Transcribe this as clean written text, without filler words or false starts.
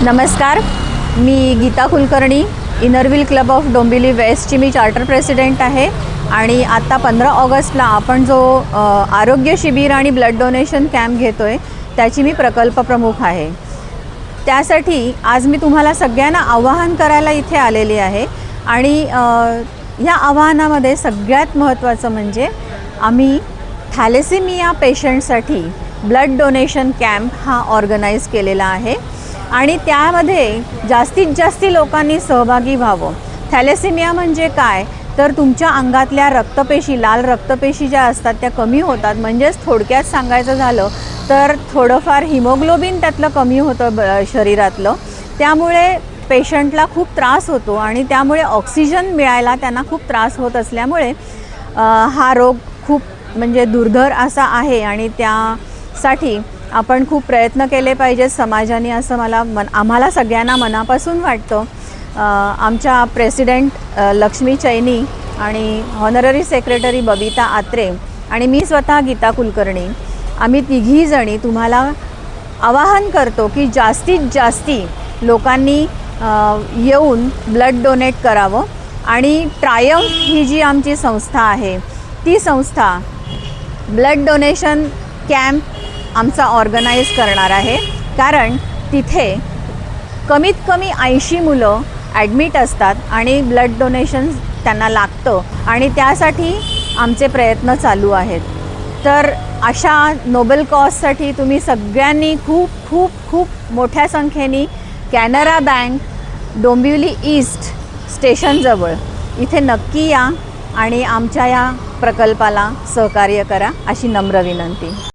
नमस्कार, मी Geeta Kulkarni, Inner Wheel club of Dombivli वेस्टची मी चार्टर प्रेसिडेंट आहे आणि आता 15 ऑगस्टला आपण जो आरोग्य शिबिर आणि ब्लड डोनेशन कॅम्प घेतो आहे त्याची मी प्रकल्प प्रमुख आहे। त्यासाठी आज मी तुम्हाला सगळ्यांना आवाहन करायला इथे आलेली आहे आणि या आवाहनामध्ये सगळ्यात महत्त्वाचं म्हणजे आम्ही थॅलेसेमिया पेशंटसाठी ब्लड डोनेशन कॅम्प हा ऑर्गनाइज केलेला आहे आणि त्यामध्ये जास्तीत जास्त लोकांनी सहभागी व्हावं। थॅलेसेमिया म्हणजे काय तर तुमच्या अंगातल्या रक्तपेशी, लाल रक्तपेशी ज्या असतात त्या कमी होतात। म्हणजेच थोडक्यात सांगायचं झालं तर थोडंफार हिमोग्लोबिन त्यातलं कमी होतं शरीरातलं, त्यामुळे पेशंटला खूप त्रास होतो आणि त्यामुळे ऑक्सिजन मिळायला त्यांना खूप त्रास होत असल्यामुळे हा रोग खूप म्हणजे दुर्धर असा आहे आणि त्यासाठी आपण खूप प्रयत्न केले पाहिजेत समाजाने, असं आम्हाला सगळ्यांना मनापासून वाटतं। आमच्या प्रेसिडेंट लक्ष्मी चैनी आणि हॉनररी सेक्रेटरी बबिता आत्रे आणि मी स्वतः गीता कुलकर्णी, आम्ही तिघी जणी तुम्हाला आवाहन करतो की जास्तीत जास्ती लोकांनी येऊन ब्लड डोनेट करावं आणि ट्रायम्फ ही जी आमची संस्था आहे ती संस्था ब्लड डोनेशन कॅम्प आमचा ऑर्गनाइज करणार आहे, कारण तिथे कमीत कमी 80 मुलं ॲडमिट असतात आणि ब्लड डोनेशन त्यांना लागतं आणि त्यासाठी आमचे प्रयत्न चालू आहेत। तर अशा नोबल कॉजसाठी तुम्ही सगळ्यांनी खूप खूप खूप मोठ्या संख्येने कॅनरा बँक डोंबिवली ईस्ट स्टेशनजवळ इथे नक्की या आणि आमच्या या प्रकल्पाला सहकार्य करा अशी नम्र विनंती।